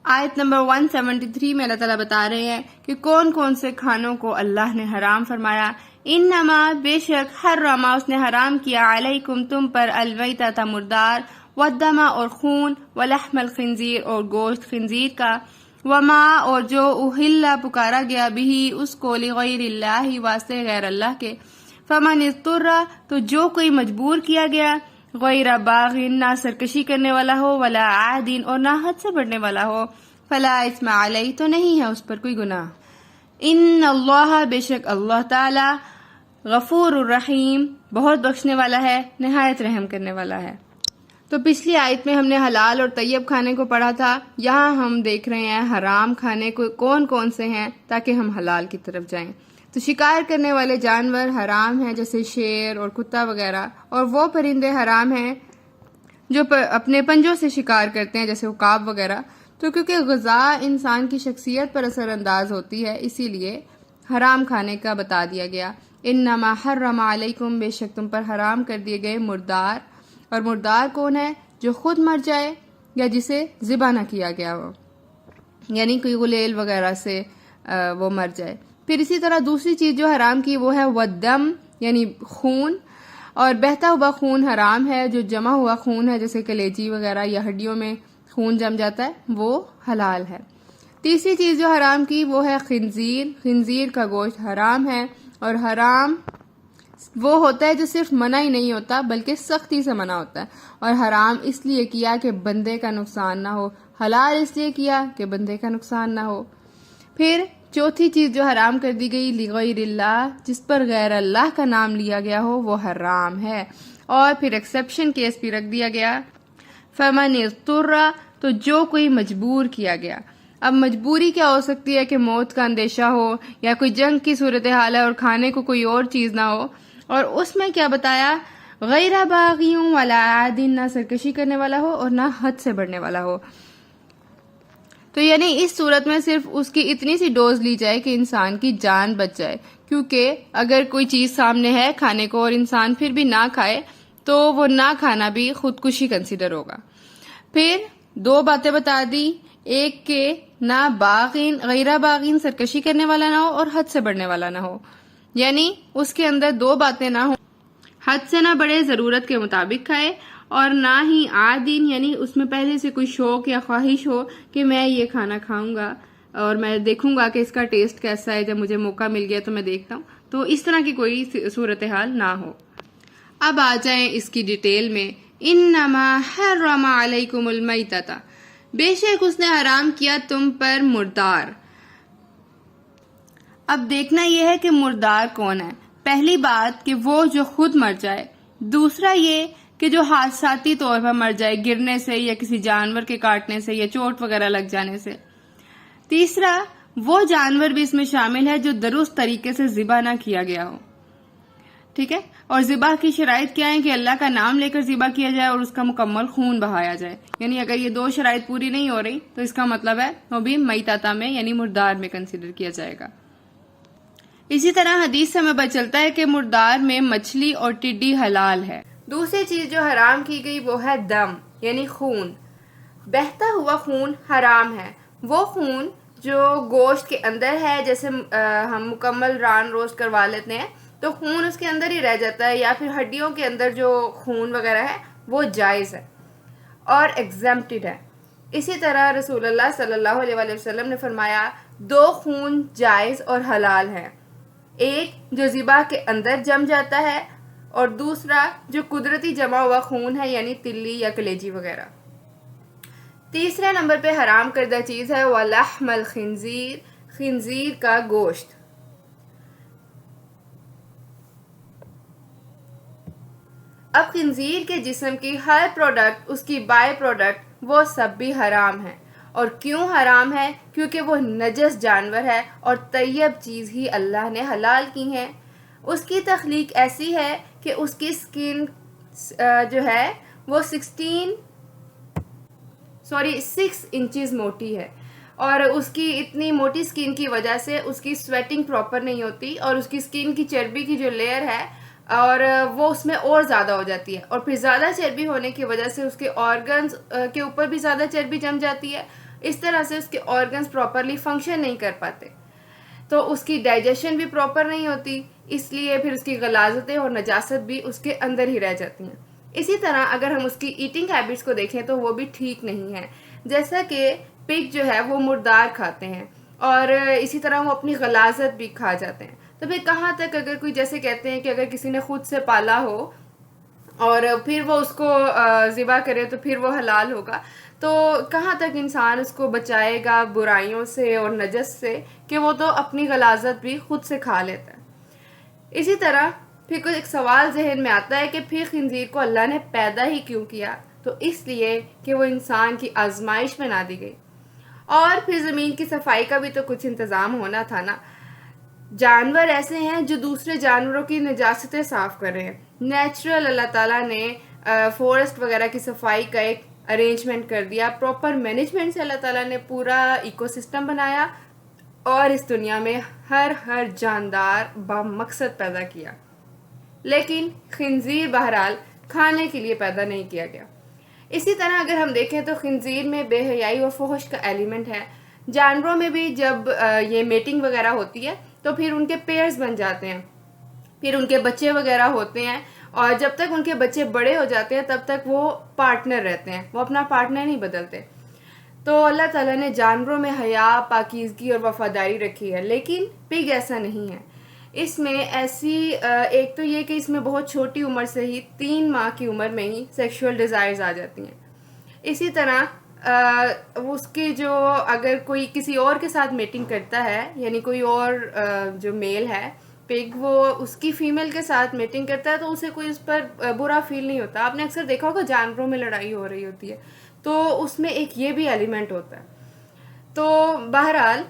آیت نمبر 173 میں اللہ تعالیٰ بتا رہے ہیں کہ کون کون سے کھانوں کو اللہ نے حرام فرمایا. انما بے شک حرما اس نے حرام کیا علیکم تم پر المیتۃ مردار والدم اور خون ولحم الخنزیر اور گوشت خنزیر کا وما اور جو اہل پکارا گیا بھی اس کو لغیر اللہ واسطے غیر اللہ کے فمن اضطر تو جو کوئی مجبور کیا گیا غیر باغین نہ سرکشی کرنے والا ہو ولا عادین اور نہ حد سے بڑھنے والا ہو فلا اثم علیہ تو نہیں ہے اس پر کوئی گناہ. ان اللہ بے شک اللہ تعالی غفور الرحیم بہت بخشنے والا ہے نہایت رحم کرنے والا ہے. تو پچھلی آیت میں ہم نے حلال اور طیب کھانے کو پڑھا تھا. یہاں ہم دیکھ رہے ہیں حرام کھانے کو کون کون سے ہیں تاکہ ہم حلال کی طرف جائیں. تو شکار کرنے والے جانور حرام ہیں جیسے شیر اور کتا وغیرہ, اور وہ پرندے حرام ہیں جو اپنے پنجوں سے شکار کرتے ہیں جیسے عقاب وغیرہ. تو کیونکہ غذا انسان کی شخصیت پر اثر انداز ہوتی ہے اسی لیے حرام کھانے کا بتا دیا گیا. انما حرم علیکم بے شک تم پر حرام کر دیے گئے مردار. اور مردار کون ہے؟ جو خود مر جائے یا جسے ذبح نہ کیا گیا ہو, یعنی کوئی غلیل وغیرہ سے وہ مر جائے. پھر اسی طرح دوسری چیز جو حرام کی وہ ہے والدم یعنی خون, اور بہتا ہوا خون حرام ہے. جو جمع ہوا خون ہے جیسے کلیجی وغیرہ یا ہڈیوں میں خون جم جاتا ہے وہ حلال ہے. تیسری چیز جو حرام کی وہ ہے خنزیر. خنزیر کا گوشت حرام ہے, اور حرام وہ ہوتا ہے جو صرف منع ہی نہیں ہوتا بلکہ سختی سے منع ہوتا ہے. اور حرام اس لیے کیا کہ بندے کا نقصان نہ ہو, حلال اس لیے کیا کہ بندے کا نقصان نہ ہو. پھر چوتھی چیز جو حرام کر دی گئی لغیر اللہ, جس پر غیر اللہ کا نام لیا گیا ہو وہ حرام ہے. اور پھر ایکسیپشن کیس بھی رکھ دیا گیا فمن اضطر تو جو کوئی مجبور کیا گیا. اب مجبوری کیا ہو سکتی ہے کہ موت کا اندیشہ ہو یا کوئی جنگ کی صورتحال ہے اور کھانے کو کوئی اور چیز نہ ہو, اور اس میں کیا بتایا غیر باغیوں ولا عادین نہ سرکشی کرنے والا ہو اور نہ حد سے بڑھنے والا ہو. تو یعنی اس صورت میں صرف اس کی اتنی سی ڈوز لی جائے کہ انسان کی جان بچ جائے, کیونکہ اگر کوئی چیز سامنے ہے کھانے کو اور انسان پھر بھی نہ کھائے تو وہ نہ کھانا بھی خودکشی کنسیڈر ہوگا. پھر دو باتیں بتا دی, ایک کہ نہ باغین غیر باغین سرکشی کرنے والا نہ ہو اور حد سے بڑھنے والا نہ ہو, یعنی اس کے اندر دو باتیں نہ ہوں, حد سے نہ بڑھے ضرورت کے مطابق کھائے, اور نہ ہی عادین یعنی اس میں پہلے سے کوئی شوق یا خواہش ہو کہ میں یہ کھانا کھاؤں گا اور میں دیکھوں گا کہ اس کا ٹیسٹ کیسا ہے, جب مجھے موقع مل گیا تو میں دیکھتا ہوں. تو اس طرح کی کوئی صورتحال نہ ہو. اب آ جائیں اس کی ڈیٹیل میں. انما حرم علیکم المیتۃ بے شک اس نے حرام کیا تم پر مردار. اب دیکھنا یہ ہے کہ مردار کون ہے. پہلی بات کہ وہ جو خود مر جائے, دوسرا یہ کہ جو حادثاتی طور پر مر جائے گرنے سے یا کسی جانور کے کاٹنے سے یا چوٹ وغیرہ لگ جانے سے. تیسرا وہ جانور بھی اس میں شامل ہے جو درست طریقے سے ذبح نہ کیا گیا ہو. ٹھیک ہے, اور ذبح کی شرائط کیا ہے کہ اللہ کا نام لے کر ذبح کیا جائے اور اس کا مکمل خون بہایا جائے. یعنی اگر یہ دو شرائط پوری نہیں ہو رہی تو اس کا مطلب ہے وہ بھی میتۃ میں یعنی مردار میں کنسیڈر کیا جائے گا. اسی طرح حدیث سے ہمیں پتہ چلتا ہے کہ مردار میں مچھلی اور ٹڈی حلال ہے. دوسری چیز جو حرام کی گئی وہ ہے دم یعنی خون. بہتا ہوا خون حرام ہے. وہ خون جو گوشت کے اندر ہے, جیسے ہم مکمل ران روسٹ کروا لیتے ہیں تو خون اس کے اندر ہی رہ جاتا ہے, یا پھر ہڈیوں کے اندر جو خون وغیرہ ہے وہ جائز ہے اور ایگزمپٹڈ ہے. اسی طرح رسول اللہ صلی اللہ علیہ وآلہ وسلم نے فرمایا دو خون جائز اور حلال ہیں, ایک جو ذبح کے اندر جم جاتا ہے اور دوسرا جو قدرتی جمع ہوا خون ہے یعنی تلی یا کلیجی وغیرہ. تیسرے نمبر پہ حرام کردہ چیز ہے وَلَحْمَ الْخِنْزِيرِ خنزیر کا گوشت. اب خنزیر کے جسم کی ہر پروڈکٹ, اس کی بائی پروڈکٹ وہ سب بھی حرام ہے. اور کیوں حرام ہے؟ کیونکہ وہ نجس جانور ہے اور طیب چیز ہی اللہ نے حلال کی ہے. اس کی تخلیق ایسی ہے کہ اس کی سکن جو ہے وہ 6 انچز موٹی ہے, اور اس کی اتنی موٹی سکن کی وجہ سے اس کی سویٹنگ پراپر نہیں ہوتی, اور اس کی سکن کی چربی کی جو لیئر ہے اور وہ اس میں اور زیادہ ہو جاتی ہے, اور پھر زیادہ چربی ہونے کی وجہ سے اس کے آرگنز کے اوپر بھی زیادہ چربی جم جاتی ہے, اس طرح سے اس کے آرگنز پراپرلی فنکشن نہیں کر پاتے، تو اس کی ڈائجیشن بھی پراپر نہیں ہوتی، اس لیے پھر اس کی غلاظتیں اور نجاست بھی اس کے اندر ہی رہ جاتی ہیں۔ اسی طرح اگر ہم اس کی ایٹنگ ہیبٹس کو دیکھیں تو وہ بھی ٹھیک نہیں ہے، جیسا کہ پگ جو ہے وہ مردار کھاتے ہیں اور اسی طرح وہ اپنی غلاظت بھی کھا جاتے ہیں۔ تو پھر کہاں تک، اگر کوئی جیسے کہتے ہیں کہ اگر کسی نے خود سے پالا ہو اور پھر وہ اس کو ذبح کرے تو پھر وہ حلال ہوگا، تو کہاں تک انسان اس کو بچائے گا برائیوں سے اور نجس سے، کہ وہ تو اپنی غلاظت بھی خود سے کھا لیتا ہے۔ اسی طرح پھر کوئی ایک سوال ذہن میں آتا ہے کہ پھر خنزیر کو اللہ نے پیدا ہی کیوں کیا؟ تو اس لیے کہ وہ انسان کی آزمائش بنا دی گئی، اور پھر زمین کی صفائی کا بھی تو کچھ انتظام ہونا تھا نا۔ جانور ایسے ہیں جو دوسرے جانوروں کی نجاستیں صاف کر رہے ہیں، نیچرل اللہ تعالیٰ نے فورسٹ وغیرہ کی صفائی کا ایک ارینجمنٹ کر دیا، پراپر مینجمنٹ سے اللہ تعالیٰ نے پورا ایکو سسٹم بنایا اور اس دنیا میں ہر جاندار بمقصد پیدا کیا، لیکن خنزیر بہرحال کھانے کے لیے پیدا نہیں کیا گیا۔ اسی طرح اگر ہم دیکھیں تو خنزیر میں بے حیائی اور فحش کا ایلیمنٹ ہے۔ جانوروں میں بھی جب یہ میٹنگ وغیرہ ہوتی ہے تو پھر ان کے پیئرز بن جاتے ہیں، پھر ان کے بچے وغیرہ ہوتے ہیں، اور جب تک ان کے بچے بڑے ہو جاتے ہیں تب تک وہ پارٹنر رہتے ہیں، وہ اپنا پارٹنر نہیں بدلتے۔ تو اللہ تعالیٰ نے جانوروں میں حیا، پاکیزگی اور وفاداری رکھی ہے، لیکن پگ ایسا نہیں ہے۔ اس میں ایسی ایک تو یہ کہ اس میں بہت چھوٹی عمر سے ہی 3 ماہ کی عمر میں ہی سیکشول ڈیزائرز آ جاتی ہیں۔ اسی طرح اس کے جو اگر کوئی کسی اور کے ساتھ میٹنگ کرتا ہے، یعنی کوئی اور جو میل ہے پگ، وہ اس کی فیمیل کے ساتھ میٹنگ کرتا ہے تو اسے کوئی اس پر برا فیل نہیں ہوتا۔ آپ نے اکثر دیکھا ہوگا جانوروں میں لڑائی ہو رہی ہوتی ہے تو اس میں ایک یہ بھی ایلیمنٹ ہوتا ہے۔ تو بہرحال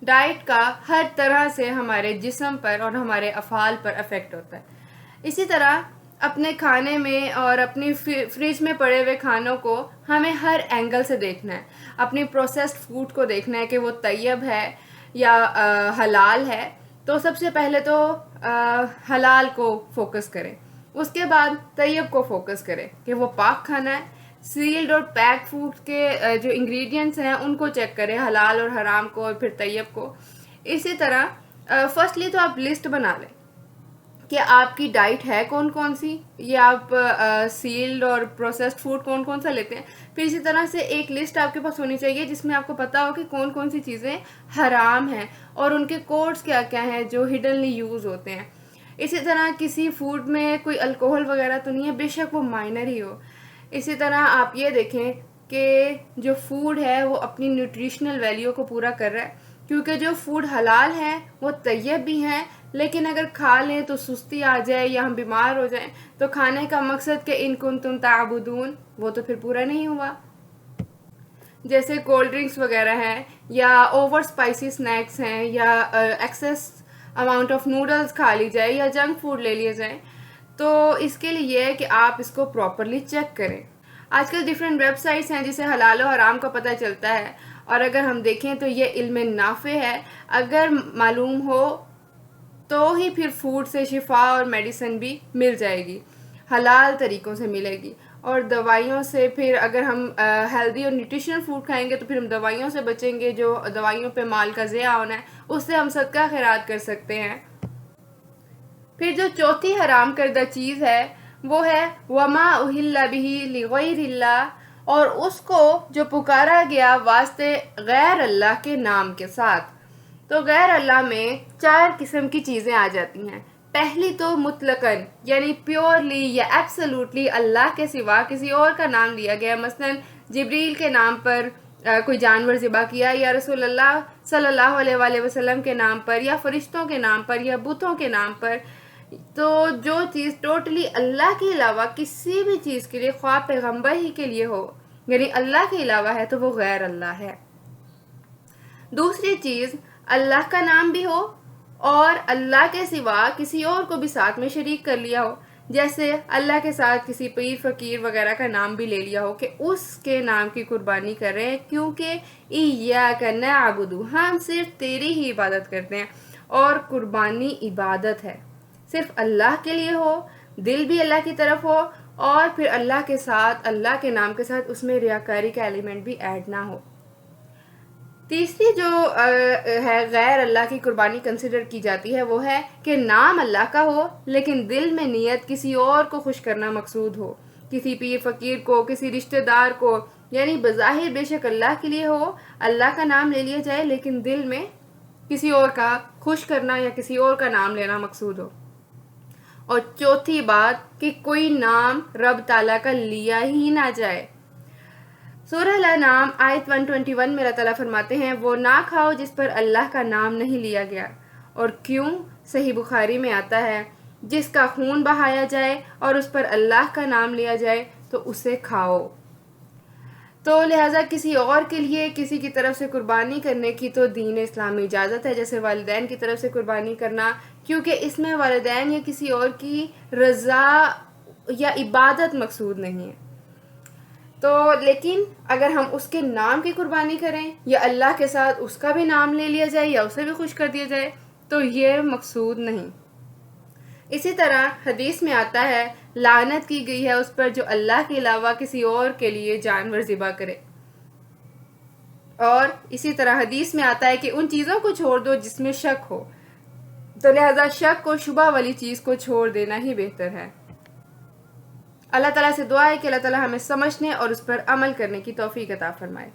ڈائٹ کا ہر طرح سے ہمارے جسم پر اور ہمارے افعال پر افیکٹ ہوتا ہے۔ اسی طرح اپنے کھانے میں اور اپنی فریج میں پڑے ہوئے کھانوں کو ہمیں ہر اینگل سے دیکھنا ہے۔ اپنی پروسیسڈ فوڈ کو دیکھنا ہے کہ وہ طیب ہے یا حلال ہے، تو سب سے پہلے تو حلال کو فوکس کریں، اس کے بعد طیب کو فوکس کریں کہ وہ پاک کھانا ہے۔ سیلڈ اور پیک فوڈ کے جو انگریڈینٹس ہیں ان کو چیک کریں، حلال اور حرام کو اور پھر طیب کو۔ اسی طرح فرسٹلی تو آپ لسٹ بنا لیں کہ آپ کی ڈائٹ ہے کون کون سی، یہ آپ سیلڈ اور پروسیسڈ فوڈ کون کون سا لیتے ہیں۔ پھر اسی طرح سے ایک لسٹ آپ کے پاس ہونی چاہیے جس میں آپ کو پتا ہو کہ کون کون سی چیزیں حرام ہیں اور ان کے کوڈز کیا کیا ہیں جو ہڈنلی یوز ہوتے ہیں۔ اسی طرح کسی فوڈ میں کوئی الکوہل وغیرہ تو نہیں ہے، بے شک وہ مائنر ہی ہو۔ اسی طرح آپ یہ دیکھیں کہ جو فوڈ ہے وہ اپنی نیوٹریشنل ویلیو کو پورا کر رہا ہے، کیونکہ جو فوڈ حلال ہیں وہ طیب بھی ہیں، لیکن اگر کھا لیں تو سستی آ جائے یا ہم بیمار ہو جائیں تو کھانے کا مقصد کہ ان کنتم تعبدون وہ تو پھر پورا نہیں ہوا۔ جیسے کولڈ ڈرنکس وغیرہ ہیں یا اوور اسپائسی سنیکس ہیں یا ایکسیس اماؤنٹ آف نوڈلز کھا لی جائے یا جنک فوڈ لے لیے جائیں، تو اس کے لیے یہ ہے کہ آپ اس کو پراپرلی چیک کریں۔ آج کل ڈیفرنٹ ویب سائٹس ہیں جسے حلال و حرام کا پتہ چلتا ہے، اور اگر ہم دیکھیں تو یہ علم نافع ہے۔ اگر معلوم ہو تو ہی پھر فوڈ سے شفا اور میڈیسن بھی مل جائے گی، حلال طریقوں سے ملے گی۔ اور دوائیوں سے پھر اگر ہم ہیلدی اور نیوٹریشنل فوڈ کھائیں گے تو پھر ہم دوائیوں سے بچیں گے، جو دوائیوں پہ مال کا ضیاع ہونا ہے اس سے ہم صدقہ خیرات کر سکتے ہیں۔ پھر جو چوتھی حرام کردہ چیز ہے وہ ہے وما اہل بہ لغیر اللہ، اور اس کو جو پکارا گیا واسطے غیر اللہ کے نام کے ساتھ۔ تو غیر اللہ میں 4 قسم کی چیزیں آ جاتی ہیں۔ پہلی تو مطلقاً یعنی پیورلی یا ایبسلوٹلی اللہ کے سوا کسی اور کا نام لیا گیا، مثلا جبریل کے نام پر کوئی جانور ذبح کیا، یا رسول اللہ صلی اللہ علیہ وآلہ وسلم کے نام پر، یا فرشتوں کے نام پر، یا بتوں کے نام پر۔ تو جو چیز ٹوٹلی اللہ کے علاوہ کسی بھی چیز کے لیے، خواہ پیغمبر ہی کے لیے ہو، یعنی اللہ کے علاوہ ہے تو وہ غیر اللہ ہے۔ دوسری چیز اللہ کا نام بھی ہو اور اللہ کے سوا کسی اور کو بھی ساتھ میں شریک کر لیا ہو، جیسے اللہ کے ساتھ کسی پیر فقیر وغیرہ کا نام بھی لے لیا ہو کہ اس کے نام کی قربانی کر رہے ہیں، کیونکہ ایاک نعبد، ہم صرف تیری ہی عبادت کرتے ہیں، اور قربانی عبادت ہے، صرف اللہ کے لیے ہو، دل بھی اللہ کی طرف ہو، اور پھر اللہ کے ساتھ، اللہ کے نام کے ساتھ اس میں ریاکاری کا ایلیمنٹ بھی ایڈ نہ ہو۔ تیسری جو ہے غیر اللہ کی قربانی کنسیڈر کی جاتی ہے وہ ہے کہ نام اللہ کا ہو لیکن دل میں نیت کسی اور کو خوش کرنا مقصود ہو، کسی پیر فقیر کو، کسی رشتہ دار کو، یعنی بظاہر بے شک اللہ کے لیے ہو، اللہ کا نام لے لیا جائے لیکن دل میں کسی اور کا خوش کرنا یا کسی اور کا نام لینا مقصود ہو۔ اور چوتھی بات کہ کوئی نام رب تعالیٰ کا لیا ہی نہ جائے۔ سورہ الانعام آیت 121 میں اللہ تعالیٰ فرماتے ہیں وہ نہ کھاؤ جس پر اللہ کا نام نہیں لیا گیا، اور کیوں؟ صحیح بخاری میں آتا ہے جس کا خون بہایا جائے اور اس پر اللہ کا نام لیا جائے تو اسے کھاؤ۔ تو لہٰذا کسی اور کے لیے کسی کی طرف سے قربانی کرنے کی تو دین اسلامی اجازت ہے، جیسے والدین کی طرف سے قربانی کرنا، کیونکہ اس میں والدین یا کسی اور کی رضا یا عبادت مقصود نہیں ہے۔ تو لیکن اگر ہم اس کے نام کی قربانی کریں یا اللہ کے ساتھ اس کا بھی نام لے لیا جائے یا اسے بھی خوش کر دیا جائے تو یہ مقصود نہیں۔ اسی طرح حدیث میں آتا ہے لعنت کی گئی ہے اس پر جو اللہ کے علاوہ کسی اور کے لیے جانور ذبح کرے، اور اسی طرح حدیث میں آتا ہے کہ ان چیزوں کو چھوڑ دو جس میں شک ہو، تو لہذا شک اور شبہ والی چیز کو چھوڑ دینا ہی بہتر ہے۔ اللہ تعالیٰ سے دعا ہے کہ اللہ تعالیٰ ہمیں سمجھنے اور اس پر عمل کرنے کی توفیق عطا فرمائے۔